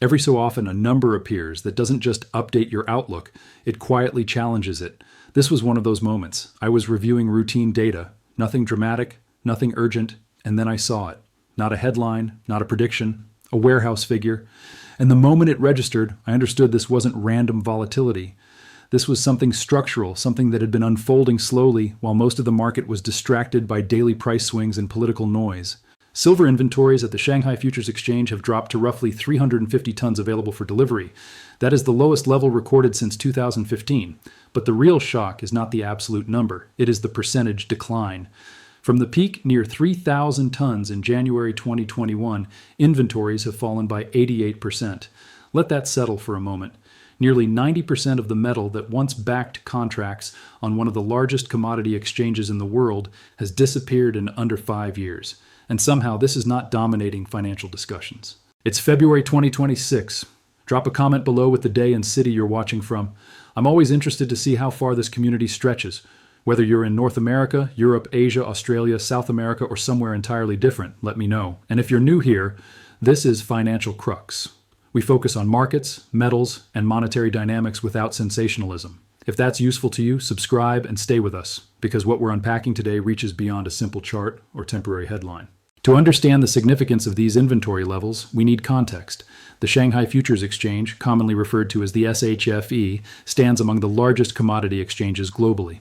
Every so often, a number appears that doesn't just update your outlook, it quietly challenges it. This was one of those moments. I was reviewing routine data, nothing dramatic, nothing urgent, and then I saw it. Not a headline, not a prediction, a warehouse figure. And the moment it registered, I understood this wasn't random volatility. This was something structural, something that had been unfolding slowly while most of the market was distracted by daily price swings and political noise. Silver inventories at the Shanghai Futures Exchange have dropped to roughly 350 tons available for delivery. That is the lowest level recorded since 2015. But the real shock is not the absolute number, it is the percentage decline. From the peak near 3,000 tons in January 2021, inventories have fallen by 88%. Let that settle for a moment. Nearly 90% of the metal that once backed contracts on one of the largest commodity exchanges in the world has disappeared in under 5 years. And somehow this is not dominating financial discussions. It's February 2026. Drop a comment below with the day and city you're watching from. I'm always interested to see how far this community stretches. Whether you're in North America, Europe, Asia, Australia, South America, or somewhere entirely different, let me know. And if you're new here, this is Financial Crux. We focus on markets, metals, and monetary dynamics without sensationalism. If that's useful to you, subscribe and stay with us, because what we're unpacking today reaches beyond a simple chart or temporary headline. To understand the significance of these inventory levels, we need context. The Shanghai Futures Exchange, commonly referred to as the SHFE, stands among the largest commodity exchanges globally.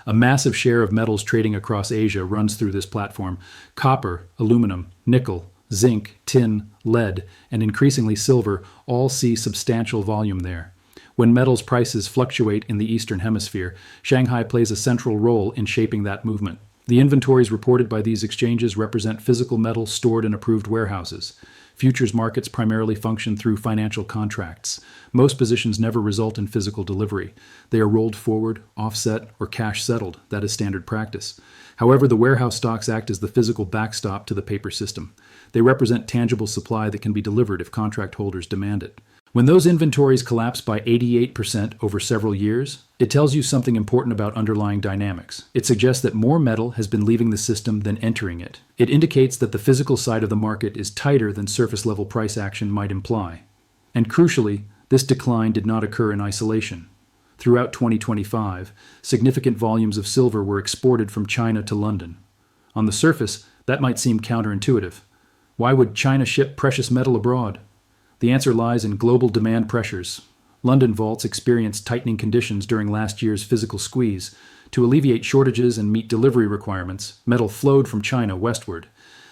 A massive share of metals trading across Asia runs through this platform. Copper, aluminum, nickel, zinc, tin, lead, and increasingly silver all see substantial volume there. When metals prices fluctuate in the Eastern Hemisphere, Shanghai plays a central role in shaping that movement. The inventories reported by these exchanges represent physical metal stored in approved warehouses. Futures markets primarily function through financial contracts. Most positions never result in physical delivery. They are rolled forward, offset, or cash settled. That is standard practice. However, the warehouse stocks act as the physical backstop to the paper system. They represent tangible supply that can be delivered if contract holders demand it. When those inventories collapse by 88% over several years, it tells you something important about underlying dynamics. It suggests that more metal has been leaving the system than entering it. It indicates that the physical side of the market is tighter than surface-level price action might imply. And crucially, this decline did not occur in isolation. Throughout 2025, significant volumes of silver were exported from China to London. On the surface, that might seem counterintuitive. Why would China ship precious metal abroad? The answer lies in global demand pressures. London vaults experienced tightening conditions during last year's physical squeeze. To alleviate shortages and meet delivery requirements, metal flowed from China westward.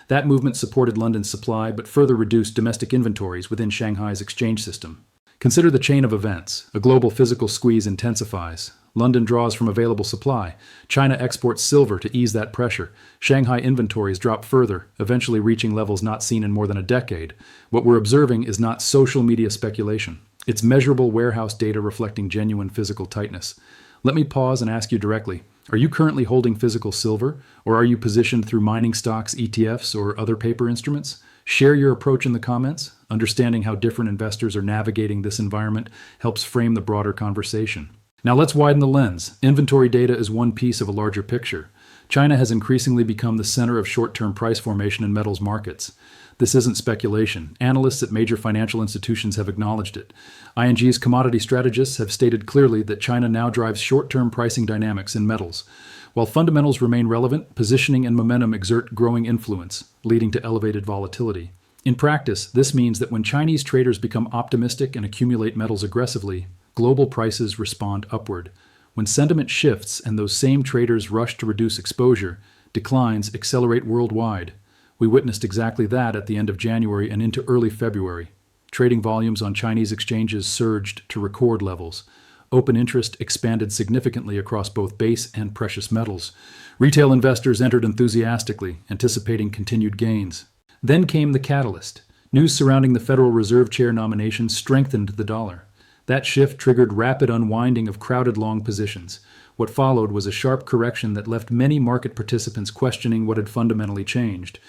That movement supported London's supply but further reduced domestic inventories within Shanghai's exchange system. Consider the chain of events. A global physical squeeze intensifies. London draws from available supply. China exports silver to ease that pressure. Shanghai inventories drop further, eventually reaching levels not seen in more than a decade. What we're observing is not social media speculation. It's measurable warehouse data reflecting genuine physical tightness. Let me pause and ask you directly. Are you currently holding physical silver, or are you positioned through mining stocks, ETFs, or other paper instruments? Share your approach in the comments. Understanding how different investors are navigating this environment helps frame the broader conversation. Now let's widen the lens. Inventory data is one piece of a larger picture. China has increasingly become the center of short-term price formation in metals markets. This isn't speculation. Analysts at major financial institutions have acknowledged it. ING's commodity strategists have stated clearly that China now drives short-term pricing dynamics in metals. While fundamentals remain relevant, positioning and momentum exert growing influence, leading to elevated volatility. In practice, this means that when Chinese traders become optimistic and accumulate metals aggressively, global prices respond upward. When sentiment shifts and those same traders rush to reduce exposure, declines accelerate worldwide. We witnessed exactly that at the end of January and into early February. Trading volumes on Chinese exchanges surged to record levels. Open interest expanded significantly across both base and precious metals. Retail investors entered enthusiastically, anticipating continued gains. Then came the catalyst. News surrounding the Federal Reserve Chair nomination strengthened the dollar. That shift triggered rapid unwinding of crowded long positions. What followed was a sharp correction that left many market participants questioning what had fundamentally changed.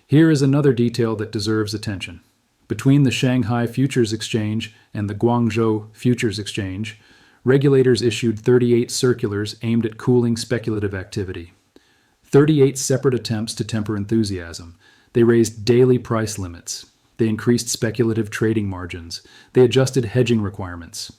Here is another detail that deserves attention. Between the Shanghai Futures Exchange and the Guangzhou Futures Exchange, regulators issued 38 circulars aimed at cooling speculative activity. 38 separate attempts to temper enthusiasm. They raised daily price limits. They increased speculative trading margins. They adjusted hedging requirements.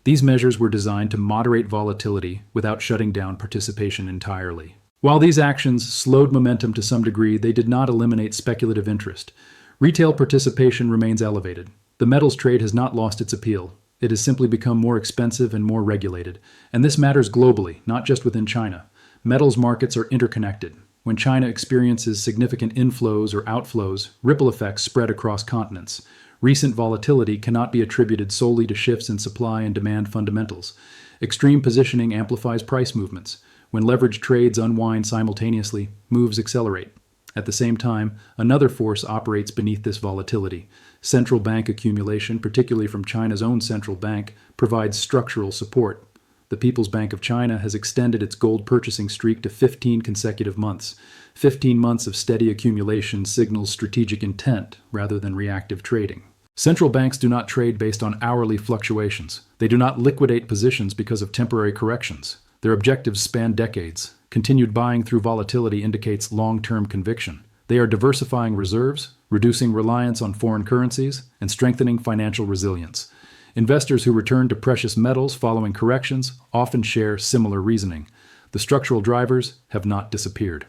These measures were designed to moderate volatility without shutting down participation entirely. While these actions slowed momentum to some degree, they did not eliminate speculative interest. Retail participation remains elevated. The metals trade has not lost its appeal. It has simply become more expensive and more regulated. And this matters globally, not just within China. Metals markets are interconnected. When China experiences significant inflows or outflows, ripple effects spread across continents. Recent volatility cannot be attributed solely to shifts in supply and demand fundamentals. Extreme positioning amplifies price movements. When leveraged trades unwind simultaneously, moves accelerate. At the same time, another force operates beneath this volatility. Central bank accumulation, particularly from China's own central bank, provides structural support. The People's Bank of China has extended its gold purchasing streak to 15 consecutive months. 15 months of steady accumulation signals strategic intent rather than reactive trading. Central banks do not trade based on hourly fluctuations. They do not liquidate positions because of temporary corrections. Their objectives span decades. Continued buying through volatility indicates long-term conviction. They are diversifying reserves, reducing reliance on foreign currencies, and strengthening financial resilience. Investors who return to precious metals following corrections often share similar reasoning. The structural drivers have not disappeared.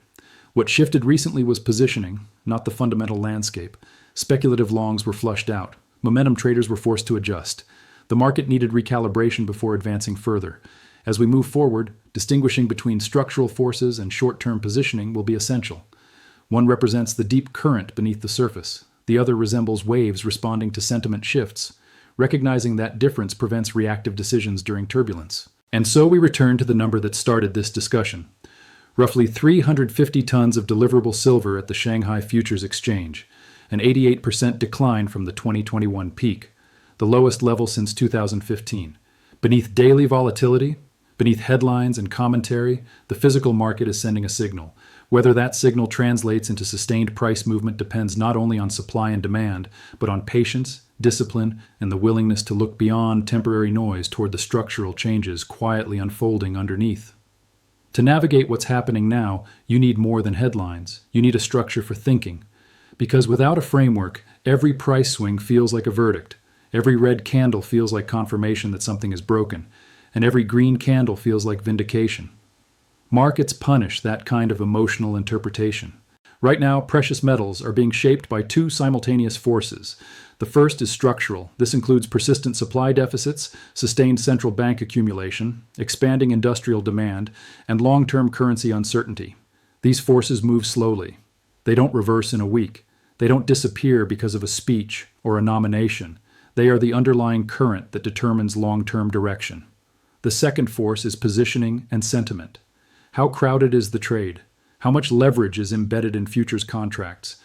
What shifted recently was positioning, not the fundamental landscape. Speculative longs were flushed out. Momentum traders were forced to adjust. The market needed recalibration before advancing further. As we move forward, distinguishing between structural forces and short-term positioning will be essential. One represents the deep current beneath the surface. The other resembles waves responding to sentiment shifts. Recognizing that difference prevents reactive decisions during turbulence. And so we return to the number that started this discussion. Roughly 350 tons of deliverable silver at the Shanghai Futures Exchange, an 88% decline from the 2021 peak, the lowest level since 2015. Beneath daily volatility, beneath headlines and commentary, the physical market is sending a signal. Whether that signal translates into sustained price movement depends not only on supply and demand, but on patience, discipline, and the willingness to look beyond temporary noise toward the structural changes quietly unfolding underneath. To navigate what's happening now, you need more than headlines. You need a structure for thinking. Because without a framework, every price swing feels like a verdict. Every red candle feels like confirmation that something is broken. And every green candle feels like vindication. Markets punish that kind of emotional interpretation. Right now, precious metals are being shaped by two simultaneous forces. The first is structural. This includes persistent supply deficits, sustained central bank accumulation, expanding industrial demand, and long-term currency uncertainty. These forces move slowly. They don't reverse in a week. They don't disappear because of a speech or a nomination. They are the underlying current that determines long-term direction. The second force is positioning and sentiment. How crowded is the trade? How much leverage is embedded in futures contracts?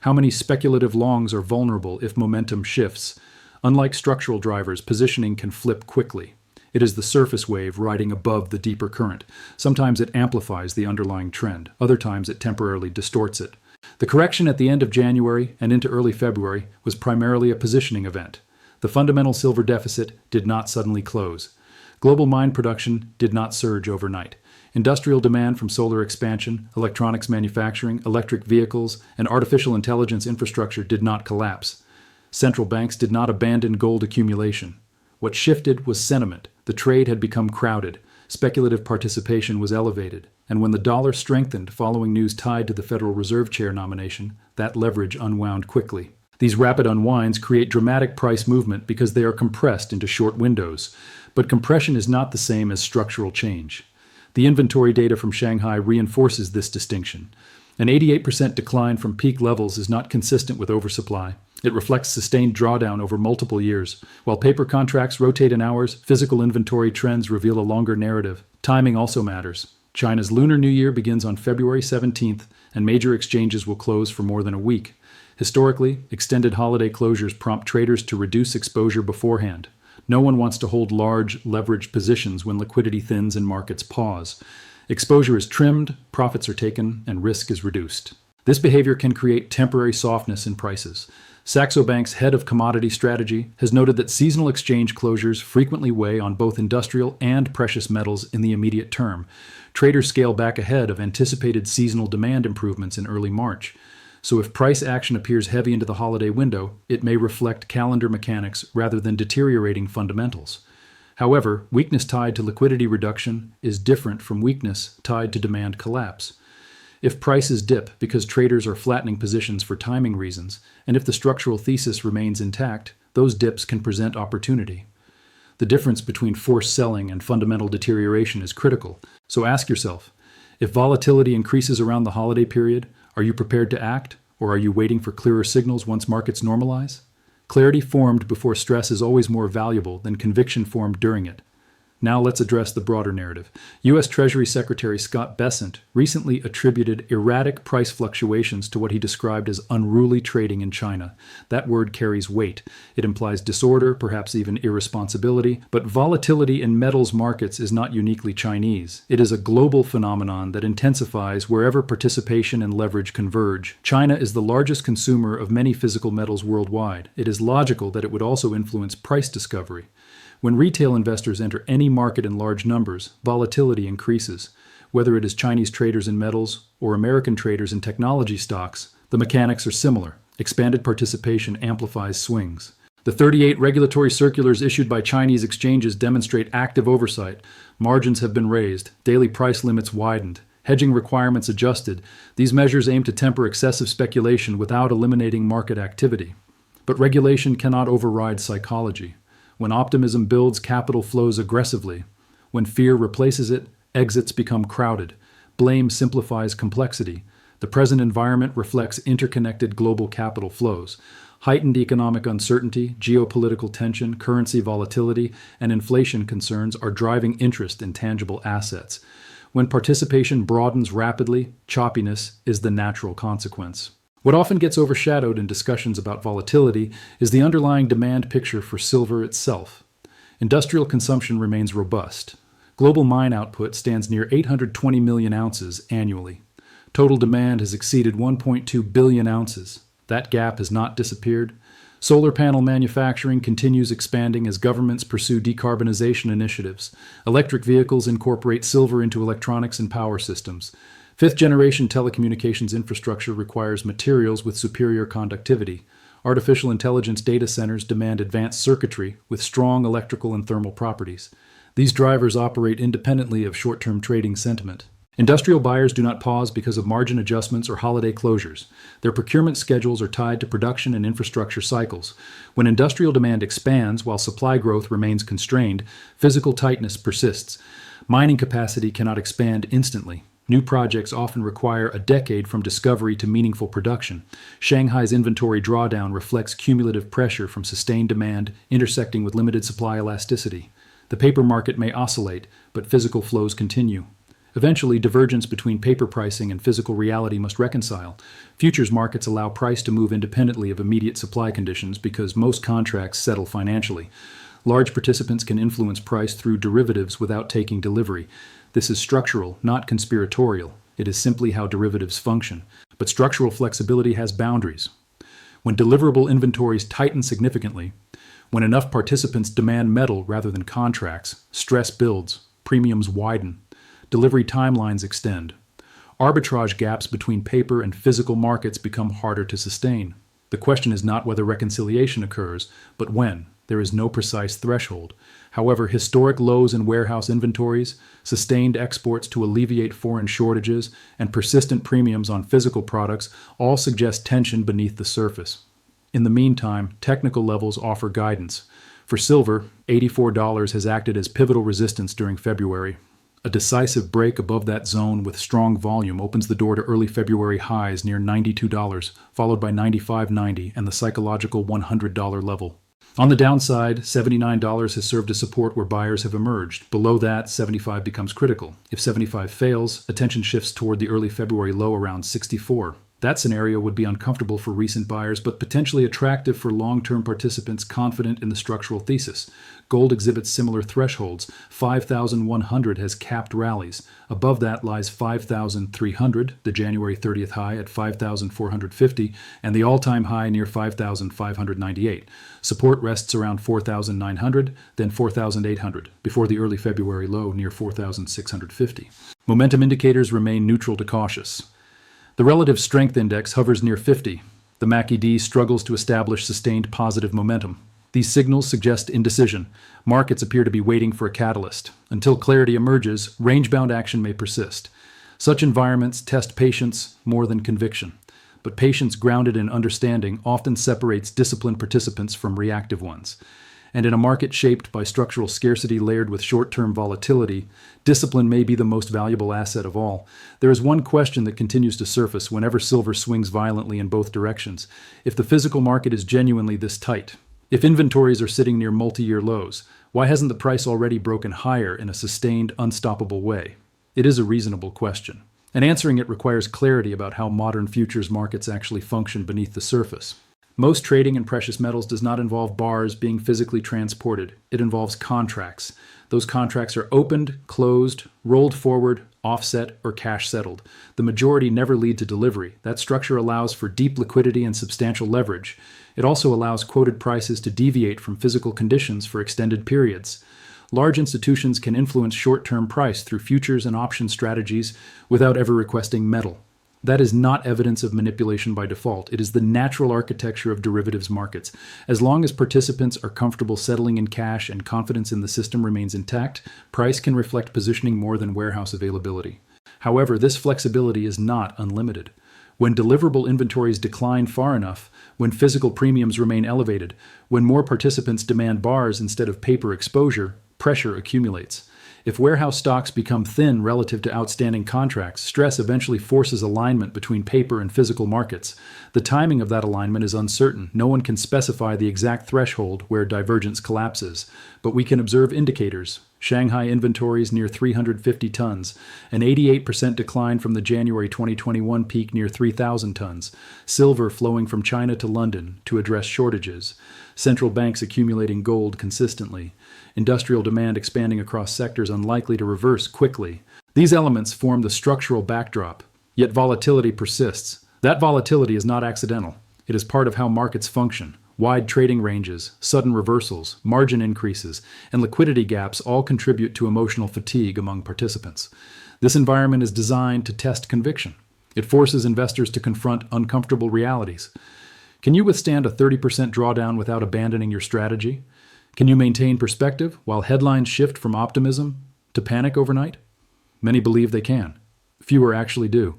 How many speculative longs are vulnerable if momentum shifts? Unlike structural drivers, positioning can flip quickly. It is the surface wave riding above the deeper current. Sometimes it amplifies the underlying trend. Other times it temporarily distorts it. The correction at the end of January and into early February was primarily a positioning event. The fundamental silver deficit did not suddenly close. Global mine production did not surge overnight. Industrial demand from solar expansion, electronics manufacturing, electric vehicles, and artificial intelligence infrastructure did not collapse. Central banks did not abandon gold accumulation. What shifted was sentiment. The trade had become crowded. Speculative participation was elevated. And when the dollar strengthened following news tied to the Federal Reserve Chair nomination, that leverage unwound quickly. These rapid unwinds create dramatic price movement because they are compressed into short windows. But compression is not the same as structural change. The inventory data from Shanghai reinforces this distinction. An 88% decline from peak levels is not consistent with oversupply. It reflects sustained drawdown over multiple years. While paper contracts rotate in hours, physical inventory trends reveal a longer narrative. Timing also matters. China's Lunar New Year begins on February 17th, and major exchanges will close for more than a week. Historically, extended holiday closures prompt traders to reduce exposure beforehand. No one wants to hold large, leveraged positions when liquidity thins and markets pause. Exposure is trimmed, profits are taken, and risk is reduced. This behavior can create temporary softness in prices. Saxo Bank's head of commodity strategy has noted that seasonal exchange closures frequently weigh on both industrial and precious metals in the immediate term. Traders scale back ahead of anticipated seasonal demand improvements in early March. So if price action appears heavy into the holiday window, it may reflect calendar mechanics rather than deteriorating fundamentals. However, weakness tied to liquidity reduction is different from weakness tied to demand collapse. If prices dip because traders are flattening positions for timing reasons, and if the structural thesis remains intact, those dips can present opportunity. The difference between forced selling and fundamental deterioration is critical, so ask yourself, if volatility increases around the holiday period, are you prepared to act, or are you waiting for clearer signals once markets normalize? Clarity formed before stress is always more valuable than conviction formed during it. Now let's address the broader narrative. U.S. Treasury Secretary Scott Bessent recently attributed erratic price fluctuations to what he described as unruly trading in China. That word carries weight. It implies disorder, perhaps even irresponsibility, but volatility in metals markets is not uniquely Chinese. It is a global phenomenon that intensifies wherever participation and leverage converge. China is the largest consumer of many physical metals worldwide. It is logical that it would also influence price discovery. When retail investors enter any market in large numbers, volatility increases. Whether it is Chinese traders in metals or American traders in technology stocks, the mechanics are similar. Expanded participation amplifies swings. The 38 regulatory circulars issued by Chinese exchanges demonstrate active oversight. Margins have been raised, daily price limits widened, hedging requirements adjusted. These measures aim to temper excessive speculation without eliminating market activity. But regulation cannot override psychology. When optimism builds, capital flows aggressively. When fear replaces it, exits become crowded. Blame simplifies complexity. The present environment reflects interconnected global capital flows. Heightened economic uncertainty, geopolitical tension, currency volatility, and inflation concerns are driving interest in tangible assets. When participation broadens rapidly, choppiness is the natural consequence. What often gets overshadowed in discussions about volatility is the underlying demand picture for silver itself. Industrial consumption remains robust. Global mine output stands near 820 million ounces annually. Total demand has exceeded 1.2 billion ounces. That gap has not disappeared. Solar panel manufacturing continues expanding as governments pursue decarbonization initiatives. Electric vehicles incorporate silver into electronics and power systems. Fifth-generation telecommunications infrastructure requires materials with superior conductivity. Artificial intelligence data centers demand advanced circuitry with strong electrical and thermal properties. These drivers operate independently of short-term trading sentiment. Industrial buyers do not pause because of margin adjustments or holiday closures. Their procurement schedules are tied to production and infrastructure cycles. When industrial demand expands while supply growth remains constrained, physical tightness persists. Mining capacity cannot expand instantly. New projects often require a decade from discovery to meaningful production. Shanghai's inventory drawdown reflects cumulative pressure from sustained demand intersecting with limited supply elasticity. The paper market may oscillate, but physical flows continue. Eventually, divergence between paper pricing and physical reality must reconcile. Futures markets allow price to move independently of immediate supply conditions because most contracts settle financially. Large participants can influence price through derivatives without taking delivery. This is structural, not conspiratorial. It is simply how derivatives function. But structural flexibility has boundaries. When deliverable inventories tighten significantly, when enough participants demand metal rather than contracts, stress builds, premiums widen, delivery timelines extend. Arbitrage gaps between paper and physical markets become harder to sustain. The question is not whether reconciliation occurs, but when. There is no precise threshold. However, historic lows in warehouse inventories, sustained exports to alleviate foreign shortages, and persistent premiums on physical products all suggest tension beneath the surface. In the meantime, technical levels offer guidance. For silver, $84 has acted as pivotal resistance during February. A decisive break above that zone with strong volume opens the door to early February highs near $92, followed by $95.90 and the psychological $100 level. On the downside, $79 has served as support where buyers have emerged. Below that, $75 becomes critical. If $75 fails, attention shifts toward the early February low around $64. That scenario would be uncomfortable for recent buyers, but potentially attractive for long-term participants confident in the structural thesis. Gold exhibits similar thresholds. 5,100 has capped rallies. Above that lies 5,300, the January 30th high at 5,450, and the all-time high near 5,598. Support rests around 4,900, then 4,800, before the early February low near 4,650. Momentum indicators remain neutral to cautious. The relative strength index hovers near 50. The MACD struggles to establish sustained positive momentum. These signals suggest indecision. Markets appear to be waiting for a catalyst. Until clarity emerges, range-bound action may persist. Such environments test patience more than conviction. But patience grounded in understanding often separates disciplined participants from reactive ones. And in a market shaped by structural scarcity layered with short-term volatility, discipline may be the most valuable asset of all. There is one question that continues to surface whenever silver swings violently in both directions. If the physical market is genuinely this tight, if inventories are sitting near multi-year lows, why hasn't the price already broken higher in a sustained, unstoppable way? It is a reasonable question, and answering it requires clarity about how modern futures markets actually function beneath the surface. Most trading in precious metals does not involve bars being physically transported. It involves contracts. Those contracts are opened, closed, rolled forward, offset, or cash settled. The majority never lead to delivery. That structure allows for deep liquidity and substantial leverage. It also allows quoted prices to deviate from physical conditions for extended periods. Large institutions can influence short-term price through futures and option strategies without ever requesting metal. That is not evidence of manipulation by default. It is the natural architecture of derivatives markets. As long as participants are comfortable settling in cash and confidence in the system remains intact, price can reflect positioning more than warehouse availability. However, this flexibility is not unlimited. When deliverable inventories decline far enough, when physical premiums remain elevated, when more participants demand bars instead of paper exposure, pressure accumulates. If warehouse stocks become thin relative to outstanding contracts, stress eventually forces alignment between paper and physical markets. The timing of that alignment is uncertain. No one can specify the exact threshold where divergence collapses, but we can observe indicators. Shanghai inventories near 350 tons, an 88% decline from the January 2021 peak near 3,000 tons, silver flowing from China to London to address shortages, central banks accumulating gold consistently, industrial demand expanding across sectors unlikely to reverse quickly. These elements form the structural backdrop, yet volatility persists. That volatility is not accidental. It is part of how markets function. Wide trading ranges, sudden reversals, margin increases, and liquidity gaps all contribute to emotional fatigue among participants. This environment is designed to test conviction. It forces investors to confront uncomfortable realities. Can you withstand a 30% drawdown without abandoning your strategy? Can you maintain perspective while headlines shift from optimism to panic overnight? Many believe they can. Fewer actually do.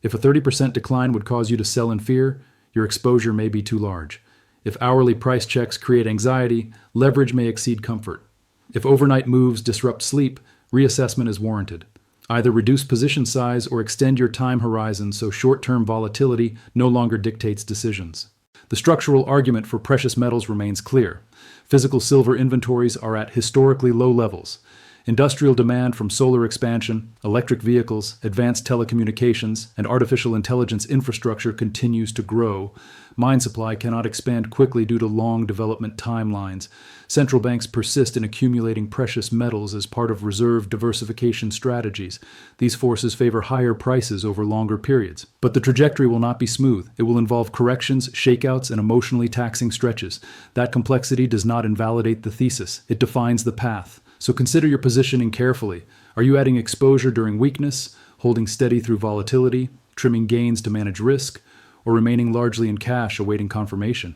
If a 30% decline would cause you to sell in fear, your exposure may be too large. If hourly price checks create anxiety, leverage may exceed comfort. If overnight moves disrupt sleep, reassessment is warranted. Either reduce position size or extend your time horizon so short-term volatility no longer dictates decisions. The structural argument for precious metals remains clear. Physical silver inventories are at historically low levels. Industrial demand from solar expansion, electric vehicles, advanced telecommunications, and artificial intelligence infrastructure continues to grow. Mine supply cannot expand quickly due to long development timelines. Central banks persist in accumulating precious metals as part of reserve diversification strategies. These forces favor higher prices over longer periods. But the trajectory will not be smooth. It will involve corrections, shakeouts, and emotionally taxing stretches. That complexity does not invalidate the thesis. It defines the path. So consider your positioning carefully. Are you adding exposure during weakness, holding steady through volatility, trimming gains to manage risk, or remaining largely in cash awaiting confirmation?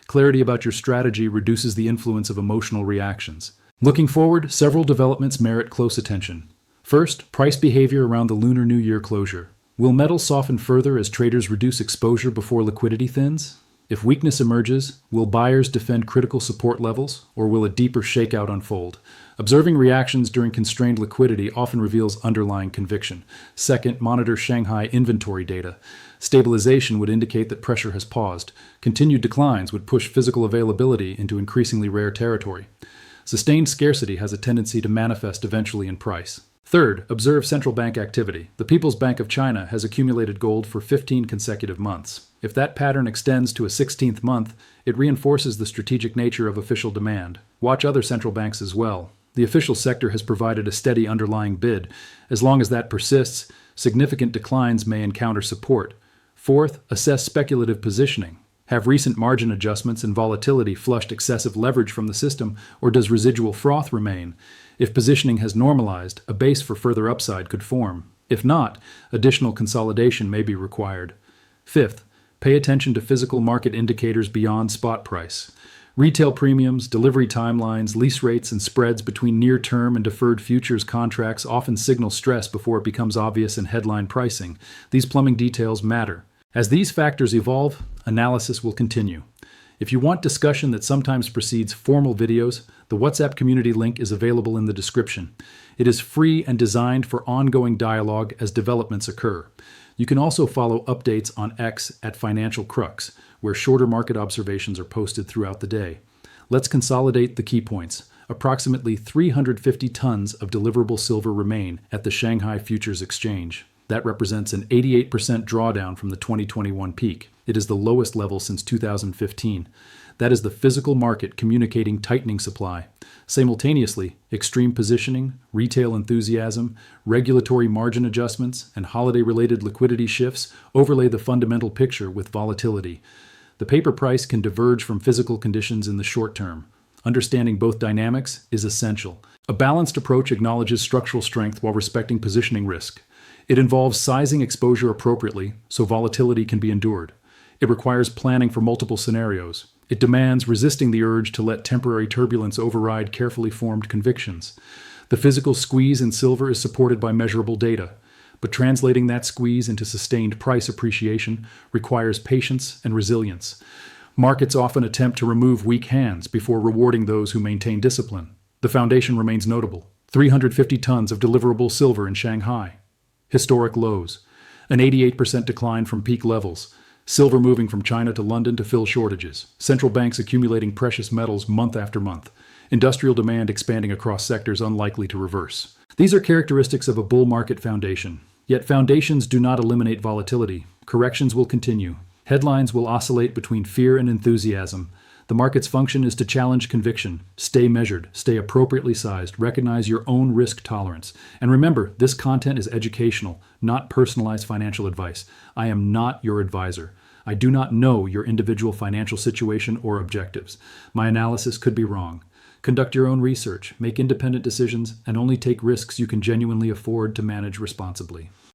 Clarity about your strategy reduces the influence of emotional reactions. Looking forward, several developments merit close attention. First, price behavior around the Lunar New Year closure. Will metals soften further as traders reduce exposure before liquidity thins? If weakness emerges, will buyers defend critical support levels, or will a deeper shakeout unfold? Observing reactions during constrained liquidity often reveals underlying conviction. Second, monitor Shanghai inventory data. Stabilization would indicate that pressure has paused. Continued declines would push physical availability into increasingly rare territory. Sustained scarcity has a tendency to manifest eventually in price. Third, observe central bank activity. The People's Bank of China has accumulated gold for 15 consecutive months. If that pattern extends to a 16th month, it reinforces the strategic nature of official demand. Watch other central banks as well. The official sector has provided a steady underlying bid. As long as that persists, significant declines may encounter support. Fourth, assess speculative positioning. Have recent margin adjustments and volatility flushed excessive leverage from the system, or does residual froth remain? If positioning has normalized, a base for further upside could form. If not, additional consolidation may be required. Fifth, pay attention to physical market indicators beyond spot price. Retail premiums, delivery timelines, lease rates, and spreads between near-term and deferred futures contracts often signal stress before it becomes obvious in headline pricing. These plumbing details matter. As these factors evolve, analysis will continue. If you want discussion that sometimes precedes formal videos, the WhatsApp community link is available in the description. It is free and designed for ongoing dialogue as developments occur. You can also follow updates on X at Financial Crux, where shorter market observations are posted throughout the day. Let's consolidate the key points. Approximately 350 tons of deliverable silver remain at the Shanghai Futures Exchange. That represents an 88% drawdown from the 2021 peak. It is the lowest level since 2015. That is the physical market communicating tightening supply. Simultaneously, extreme positioning, retail enthusiasm, regulatory margin adjustments, and holiday-related liquidity shifts overlay the fundamental picture with volatility. The paper price can diverge from physical conditions in the short term. Understanding both dynamics is essential. A balanced approach acknowledges structural strength while respecting positioning risk. It involves sizing exposure appropriately so volatility can be endured. It requires planning for multiple scenarios. It demands resisting the urge to let temporary turbulence override carefully formed convictions. The physical squeeze in silver is supported by measurable data, but translating that squeeze into sustained price appreciation requires patience and resilience. Markets often attempt to remove weak hands before rewarding those who maintain discipline. The foundation remains notable. 350 tons of deliverable silver in Shanghai. Historic lows. An 88% decline from peak levels. Silver moving from China to London to fill shortages. Central banks accumulating precious metals month after month. Industrial demand expanding across sectors unlikely to reverse. These are characteristics of a bull market foundation. Yet foundations do not eliminate volatility. Corrections will continue. Headlines will oscillate between fear and enthusiasm. The market's function is to challenge conviction. Stay measured, stay appropriately sized, recognize your own risk tolerance. And remember, this content is educational, not personalized financial advice. I am not your advisor. I do not know your individual financial situation or objectives. My analysis could be wrong. Conduct your own research, make independent decisions, and only take risks you can genuinely afford to manage responsibly.